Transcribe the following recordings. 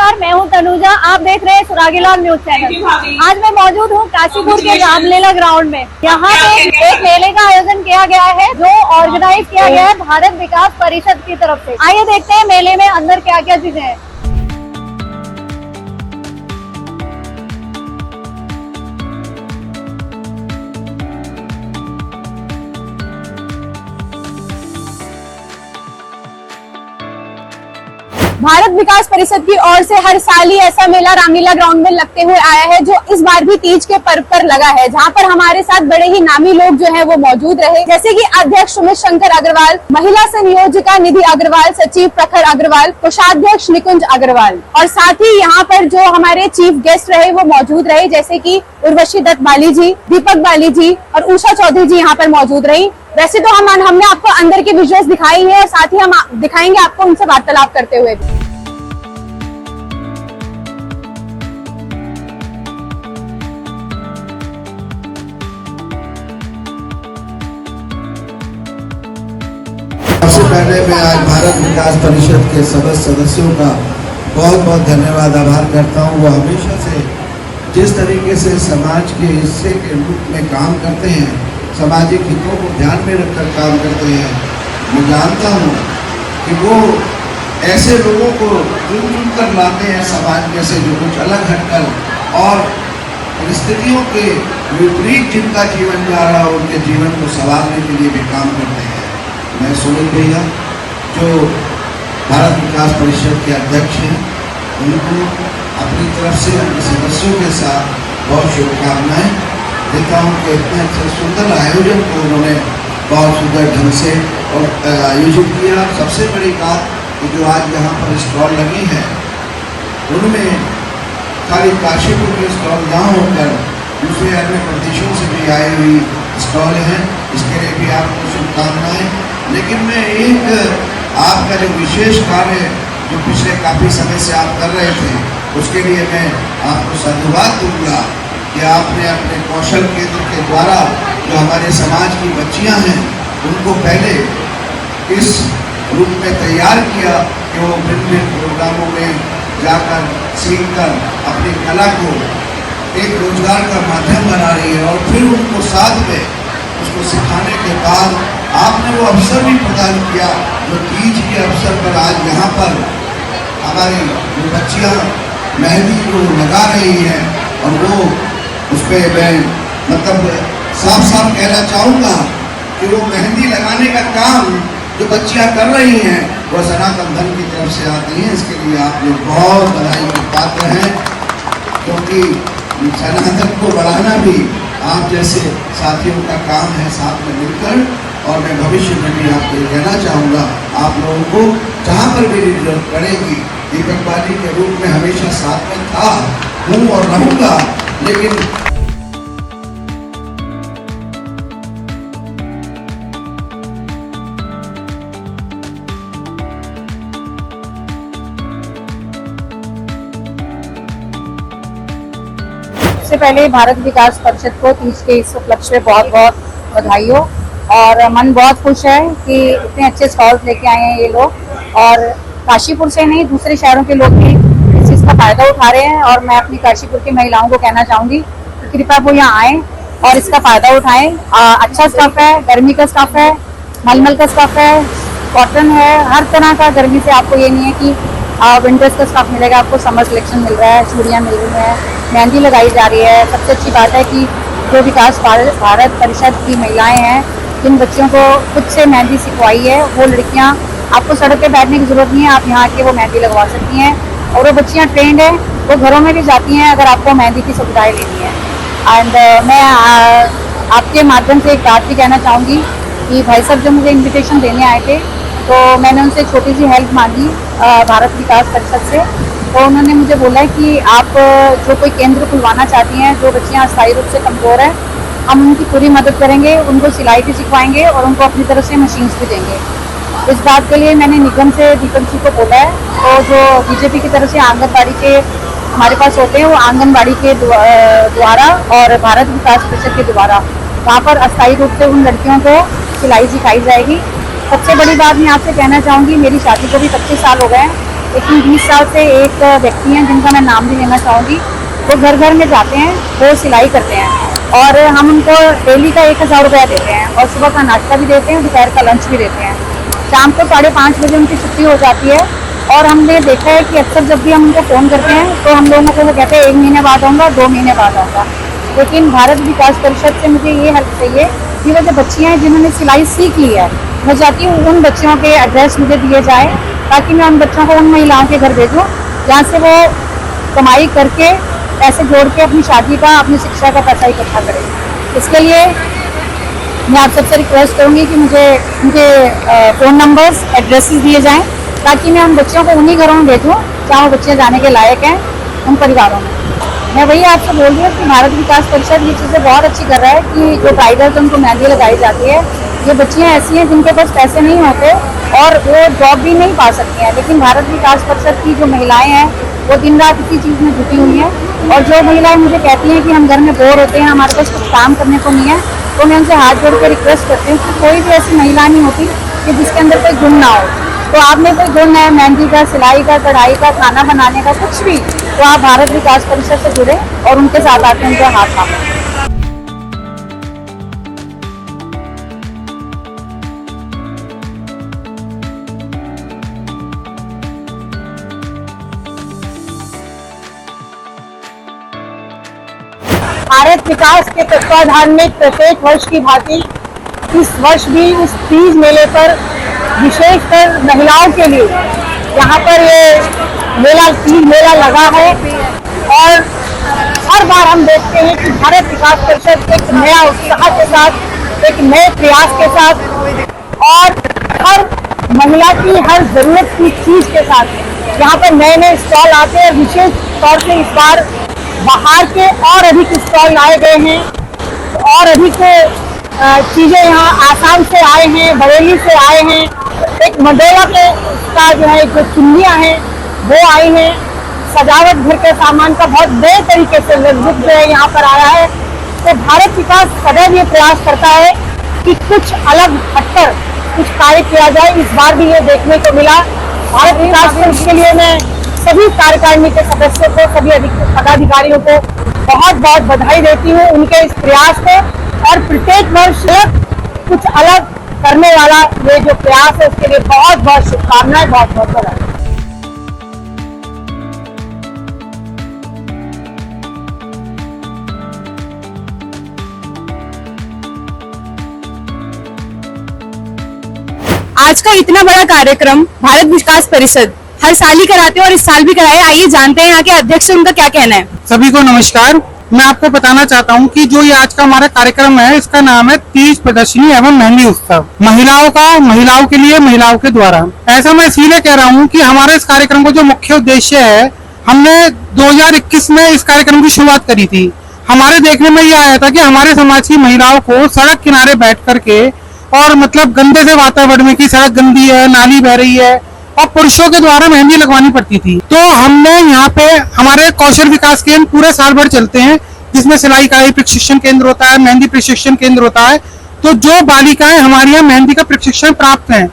नमस्कार, मैं हूं तनुजा। आप देख रहे हैं सुरागीलाल न्यूज चैनल। आज मैं मौजूद हूं काशीपुर के रामलीला ग्राउंड में। यहाँ पे एक मेले का आयोजन किया गया है जो ऑर्गेनाइज किया गया है भारत विकास परिषद की तरफ से। आइए देखते हैं मेले में अंदर क्या क्या चीजें हैं। भारत विकास परिषद की ओर से हर साल ही ऐसा मेला रामलीला ग्राउंड में लगते हुए आया है, जो इस बार भी तीज के पर्व पर लगा है, जहां पर हमारे साथ बड़े ही नामी लोग जो हैं वो मौजूद रहे, जैसे कि अध्यक्ष सुमित शंकर अग्रवाल, महिला संयोजिका निधि अग्रवाल, सचिव प्रखर अग्रवाल, कोषाध्यक्ष निकुंज अग्रवाल, और साथ ही यहाँ पर जो हमारे चीफ गेस्ट रहे वो मौजूद रहे, जैसे की उर्वशी दत्त बाली जी, दीपक बाली जी और उषा चौधरी जी यहाँ पर मौजूद रही। वैसे तो हमने आपको अंदर की विजुअल्स दिखाई है और साथ ही हम दिखाएंगे आपको उनसे वार्तालाप करते हुए। सबसे पहले मैं आज भारत विकास परिषद के सदस्यों का बहुत बहुत धन्यवाद आभार करता हूँ। वो हमेशा से जिस तरीके से समाज के हिस्से के रूप में काम करते हैं, सामाजिक हितों को ध्यान में रखकर काम करते हैं, मैं जानता हूँ कि वो ऐसे लोगों को चुन कर लाते हैं समाज में से जो कुछ अलग हटकर और परिस्थितियों के विपरीत जिनका जीवन जा रहा है उनके जीवन को संवारने के लिए भी काम करते हैं। मैं सुमित भैया जो भारत विकास परिषद के अध्यक्ष हैं, उनको अपनी तरफ से उनके सदस्यों के साथ बहुत शुभकामनाएं देता हूँ कि इतने अच्छे सुंदर आयोजन को उन्होंने बहुत सुंदर ढंग से आयोजित किया। सबसे बड़ी बात कि जो आज यहाँ पर स्टॉल लगी है उनमें खाली काशीपुर के स्टॉल ना होकर दूसरे अन्य प्रदेशों से भी आई हुई स्टॉल हैं, इसके लिए भी आपको शुभकामनाएं। लेकिन मैं एक आपका जो विशेष कार्य जो पिछले काफ़ी समय से आप कर रहे थे उसके लिए मैं आपको साधुवाद दूंगा कि आपने अपने कौशल केंद्र के द्वारा जो हमारे समाज की बच्चियां हैं उनको पहले इस रूप में तैयार किया कि वो भिन्न भिन्न प्रोग्रामों में जाकर सीखकर अपनी कला को एक रोजगार का माध्यम बना रही है, और फिर उनको साथ में उसको सिखाने के बाद आपने वो अवसर भी प्रदान किया जो तीज के अवसर पर आज यहाँ पर हमारी जो बच्चियाँ मेहंदी को लगा रही हैं, और वो उस पर मैं मतलब साफ साफ कहना चाहूँगा कि वो मेहंदी लगाने का काम जो बच्चियाँ कर रही हैं वो सनातन धर्म की तरफ से आती हैं। इसके लिए आप लोग बहुत बधाई के पात्र हैं, क्योंकि सनातन को बढ़ाना भी आप जैसे साथियों का काम है साथ में मिलकर। और मैं भविष्य में भी आपको ये कहना चाहूँगा, आप लोगों को जहाँ पर भी जरूरत पड़ेगी, दीपक बाली के रूप में हमेशा साथ में था, हूँ और रहूँगा। लेकिन सबसे पहले भारत विकास परिषद को तीज के इस उपलक्ष्य में बहुत बहुत बधाई हो, और मन बहुत खुश है कि इतने अच्छे स्टॉल्स लेके आए हैं ये लोग, और काशीपुर से नहीं दूसरे शहरों के लोग भी इस चीज़ का फायदा उठा रहे हैं। और मैं अपनी काशीपुर की महिलाओं को कहना चाहूँगी कि कृपया वो यहाँ आएँ और इसका फायदा उठाएं। अच्छा स्टफ है, गर्मी का स्टफ है, मलमल का स्टफ है, कॉटन है, हर तरह का। गर्मी से आपको ये नहीं है कि विंटर्स का स्टफ मिलेगा, आपको समर सिलेक्शन मिल रहा है, चूड़ियाँ मिल रही हैं, मेहंदी लगाई जा रही है। सबसे अच्छी बात है कि जो विकास भारत परिषद की महिलाएं हैं जिन बच्चियों को खुद से मेहंदी सिखवाई है, वो लड़कियां, आपको सड़क पे बैठने की जरूरत नहीं है, आप यहाँ आके वो मेहंदी लगवा सकती हैं, और वो बच्चियां ट्रेंड है, वो घरों में भी जाती हैं अगर आपको मेहंदी की सुविधाएं लेनी है। एंड मैं आपके माध्यम से एक बात भी कहना चाहूँगी कि भाई साहब जब मुझे इन्विटेशन देने आए थे तो मैंने उनसे छोटी सी हेल्प मांगी भारत विकास परिषद से। तो उन्होंने मुझे बोला है कि आप जो कोई केंद्र खुलवाना चाहती हैं, जो बच्चियाँ अस्थायी रूप से कमज़ोर हैं, हम उनकी पूरी मदद करेंगे, उनको सिलाई भी सिखवाएंगे और उनको अपनी तरफ से मशीन्स भी देंगे। इस बात के लिए मैंने निगम से दीपक जी को बोला है। तो जो बीजेपी की तरफ से आंगनबाड़ी के हमारे पास होते हैं, वो आंगनबाड़ी के द्वारा और भारत विकास परिषद के द्वारा वहाँ पर अस्थायी रूप से उन लड़कियों को सिलाई सिखाई जाएगी। सबसे बड़ी बात मैं आपसे कहना चाहूँगी, मेरी शादी को भी 25 साल हो गए हैं लेकिन 20 साल से एक व्यक्ति हैं जिनका मैं नाम भी लेना चाहूँगी, वो घर घर में जाते हैं, वो सिलाई करते हैं और हम उनको डेली का 1000 रुपया देते हैं और सुबह का नाश्ता भी देते हैं, दोपहर का लंच भी देते हैं। शाम को 5:30 बजे उनकी छुट्टी हो जाती है और हमने देखा है कि अक्सर जब भी हम उनको फ़ोन करते हैं तो हम लोगों को वो कहते हैं 1 महीने बाद आऊँगा, 2 महीने बाद आऊँगा। लेकिन भारत विकास परिषद से मुझे ये हेल्प चाहिए कि वो जो बच्चियाँ हैं जिन्होंने सिलाई सीख ली है, मैं चाहती हूँ उन बच्चियों के एड्रेस मुझे दिए जाए ताकि मैं उन बच्चों को उन महिलाओं के घर भेजूँ जहाँ से वो कमाई करके पैसे जोड़ के अपनी शादी का, अपनी शिक्षा का पैसा इकट्ठा करें। इसके लिए मैं आप सबसे रिक्वेस्ट करूँगी कि मुझे उनके फ़ोन नंबर्स, एड्रेसेस दिए जाएं ताकि मैं उन बच्चों को उन्हीं घरों में भेजूँ जहाँ वो बच्चे जाने के लायक हैं, उन परिवारों में। मैं वही आपसे बोल रही हूँ कि भारत विकास परिषद ये चीज़ें बहुत अच्छी कर रहा है कि जो ब्राइडल्स उनको मेहंदी लगाई जाती है, ये बच्चियाँ ऐसी हैं जिनके पास पैसे नहीं होते और वो जॉब भी नहीं पा सकती हैं, लेकिन भारत विकास परिषद की जो महिलाएं हैं वो दिन रात इसी चीज़ में जुटी हुई हैं। और जो महिलाएं मुझे कहती हैं कि हम घर में बोर होते हैं, हमारे पास कुछ काम करने को नहीं है, तो मैं उनसे हाथ जोड़ के रिक्वेस्ट करती हूँ कि कोई भी ऐसी महिला नहीं होती कि जिसके अंदर कोई गुण ना हो। तो आप में कोई गुण है मेहंदी का, सिलाई का, कढ़ाई का, खाना बनाने का, कुछ भी, तो आप भारत विकास परिषद से जुड़े और उनके साथ आके उनके हाथ थामें। भारत विकास के तत्वाधान में प्रत्येक वर्ष की भांति इस वर्ष भी इस तीज मेले पर विशेषकर महिलाओं के लिए यहाँ पर ये तीज मेला लगा है और हर बार हम देखते हैं कि भारत विकास परिषद एक नया उत्साह के साथ, एक नए प्रयास के साथ और हर महिला की हर जरूरत की चीज के साथ यहाँ पर नए नए स्टॉल आते हैं। विशेष तौर से इस बार बाहर के और अधिक स्टॉल लाए गए हैं और अधिक चीज़ें यहाँ आसाम से आए हैं, बरेली से आए हैं, एक मंडोला का जो है जो चुन्नियाँ हैं वो आई हैं, सजावट घर के सामान का बहुत नए तरीके से लुक जो है यहाँ पर आया है। तो भारत विकास सदैव ये प्रयास करता है कि कुछ अलग हटकर कुछ कार्य किया जाए। इस बार भी ये देखने को मिला। भारत विकास में इसके लिए मैं सभी कार्यकारिणी के सदस्यों को, सभी पदाधिकारियों को बहुत बहुत बधाई देती हूँ उनके इस प्रयास को और प्रत्येक वर्ष कुछ अलग करने वाला ये जो प्रयास है उसके लिए बहुत बहुत शुभकामनाएं, बहुत बहुत बधाई। आज का इतना बड़ा कार्यक्रम भारत विकास परिषद हर साल ही कराते हैं और इस साल भी कराए। आइए जानते हैं यहाँ के अध्यक्ष उनका क्या कहना है। सभी को नमस्कार। मैं आपको बताना चाहता हूँ कि जो ये आज का हमारा कार्यक्रम है इसका नाम है तीज प्रदर्शनी एवं मेहंदी उत्सव, महिलाओं के लिए, महिलाओं के द्वारा। ऐसा मैं इसीलिए कह रहा हूँ कि हमारे इस कार्यक्रम का जो मुख्य उद्देश्य है, हमने 2021 में इस कार्यक्रम की शुरुआत करी थी। हमारे देखने में ये आया था कि हमारे समाज की महिलाओं को सड़क किनारे बैठ करके और मतलब गंदे से वातावरण में, की सड़क गंदी है, नाली बह रही है और पुरुषों के द्वारा मेहंदी लगवानी पड़ती थी। तो हमने यहाँ पे हमारे कौशल विकास केंद्र पूरे साल भर चलते हैं जिसमें सिलाई कढ़ाई प्रशिक्षण केंद्र होता है, मेहंदी प्रशिक्षण केंद्र होता है। तो जो बालिकाएं हमारे यहाँ मेहंदी का प्रशिक्षण प्राप्त हैं,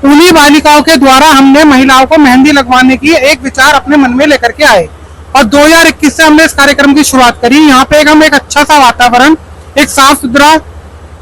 उन्हीं बालिकाओं के द्वारा हमने महिलाओं को मेहंदी लगवाने की एक विचार अपने मन में लेकर के आए और 2021 से हमने इस कार्यक्रम की शुरुआत करी। यहाँ पे हम एक अच्छा सा वातावरण, एक साफ सुथरा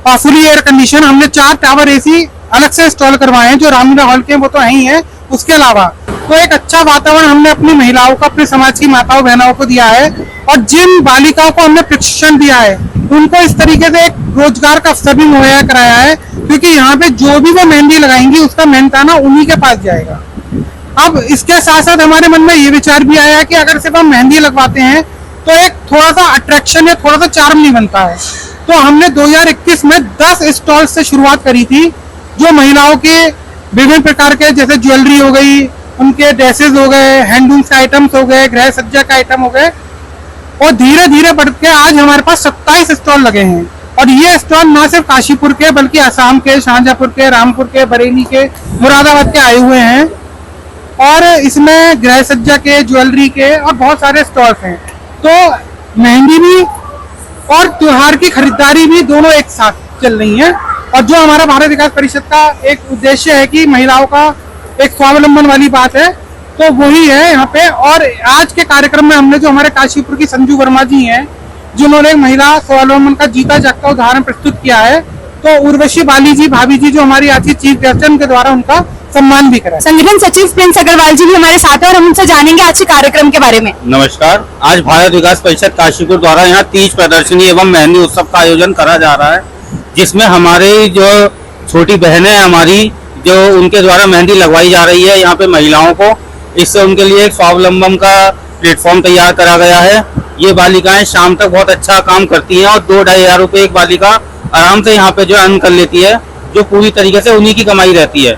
और फुली एयर कंडीशन, हमने 4 टावर एसी अलग से इंस्टॉल करवाए हैं जो रामलीला हॉल के वो तो है ही है। उसके अलावा तो एक अच्छा वातावरण हमने अपनी महिलाओं को, अपने समाज की माताओं बहनों को दिया है और जिन बालिकाओं को हमने प्रशिक्षण दिया है उनको इस तरीके से एक रोजगार का अवसर भी मुहैया कराया है, क्योंकि यहाँ पे जो भी वो मेहंदी लगाएंगी उसका मेहनताना उन्हीं के पास जाएगा। अब इसके साथ साथ हमारे मन में ये विचार भी आया कि अगर सिर्फ हम मेहंदी लगवाते हैं तो एक थोड़ा सा अट्रैक्शन या थोड़ा सा चार्म नहीं बनता है। तो हमने 2021 में 10 स्टॉल से शुरुआत करी थी जो महिलाओं के विभिन्न प्रकार के, जैसे ज्वेलरी हो गई, उनके ड्रेसेस हो गए, हैंडलूम के आइटम्स हो गए, गृह सज्जा के आइटम हो गए और धीरे धीरे बढ़ के आज हमारे पास 27 स्टॉल लगे हैं। और ये स्टॉल न सिर्फ काशीपुर के बल्कि असम के, शाहजहांपुर के, रामपुर के, बरेली के, मुरादाबाद के आए हुए हैं और इसमें गृह सज्जा के, ज्वेलरी के और बहुत सारे स्टॉल्स हैं। तो मेहंदी भी और त्योहार की खरीदारी भी दोनों एक साथ चल रही है। और जो हमारा भारत विकास परिषद का एक उद्देश्य है कि महिलाओं का एक स्वावलंबन वाली बात है, तो वही है यहाँ पे। और आज के कार्यक्रम में हमने जो हमारे काशीपुर की संजू वर्मा जी हैं, जिन्होंने एक महिला स्वावलंबन का जीता जागता उदाहरण प्रस्तुत किया है, तो उर्वशी बाली जी भाभी जी जो हमारी आज की चीफ गेस्ट हैं, उनके द्वारा उनका सम्मान भी करा। संगठन सचिव प्रिंस अग्रवाल जी भी हमारे साथ हैं और हम उनसे जानेंगे आज के कार्यक्रम के बारे में। नमस्कार। आज भारत विकास परिषद काशीपुर द्वारा यहाँ तीज प्रदर्शनी एवं मेहंदी उत्सव का आयोजन करा जा रहा है, जिसमें हमारी जो छोटी बहनें हैं हमारी, जो उनके द्वारा मेहंदी लगवाई जा रही है यहाँ पे महिलाओं को। इससे उनके लिए एक स्वावलंबन का प्लेटफॉर्म तैयार करा गया है। ये बालिकाएं शाम तक बहुत अच्छा काम करती हैं और 2-2.5 हजार रुपये एक बालिका आराम से यहाँ पे जो अर्न कर लेती है, जो पूरी तरीके से उन्हीं की कमाई रहती है।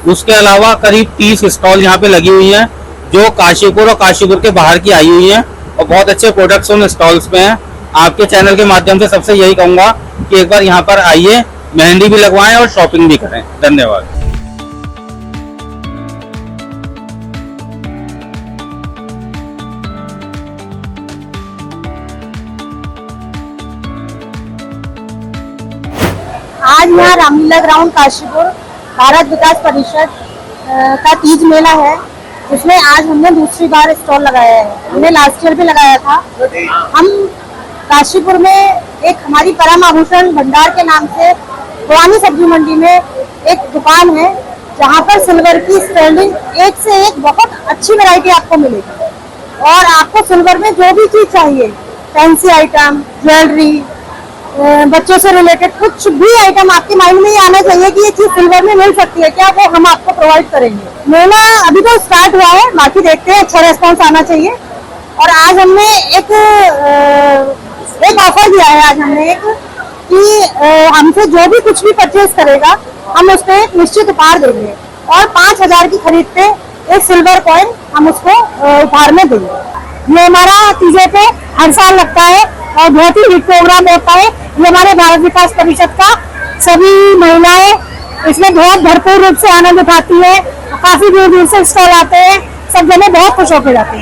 उसके अलावा करीब 30 स्टॉल यहाँ पे लगी हुई हैं, जो काशीपुर और काशीपुर के बाहर की आई हुई हैं और बहुत अच्छे प्रोडक्ट्स उन स्टॉल्स में हैं। आपके चैनल के माध्यम से सबसे यही कहूँगा कि एक बार यहाँ पर आइए, मेहंदी भी लगवाएं और शॉपिंग भी करें। धन्यवाद। आज यहाँ रामलीला ग्राउंड काशीपुर भारत विकास परिषद का तीज मेला है, जिसमें आज हमने दूसरी बार स्टॉल लगाया है। हमने लास्ट ईयर भी लगाया था। हम काशीपुर में एक हमारी परम आभूषण भंडार के नाम से पुरानी सब्जी मंडी में एक दुकान है, जहाँ पर सिल्वर की स्टैंडिंग एक से एक बहुत अच्छी वैरायटी आपको मिलेगी। और आपको सिल्वर में जो भी चीज चाहिए, फैंसी आइटम, ज्वेलरी, बच्चों से रिलेटेड कुछ भी आइटम आपके माइंड में ये आना चाहिए कि ये चीज सिल्वर में मिल सकती है क्या, वो हम आपको प्रोवाइड करेंगे। मेला अभी तो स्टार्ट हुआ है, बाकी देखते हैं, अच्छा रेस्पॉन्स आना चाहिए। और आज हमने एक ऑफर दिया है, आज हमने एक कि हमसे जो भी कुछ भी परचेज करेगा, हम उसको एक निश्चित उपहार देंगे और 5,000 की खरीद पे एक सिल्वर कॉइन हम उसको उपहार में देंगे। ये हमारा तीजे पे हर साल लगता है और बहुत ही हिट प्रोग्राम होता है। ये हमारे भारत विकास परिषद का सभी महिलाएं इसमें बहुत भरपूर रूप से आनंद उठाती है। काफी दूर दूर से स्टॉल आते हैं, सब जने बहुत खुश होकर जाते हैं।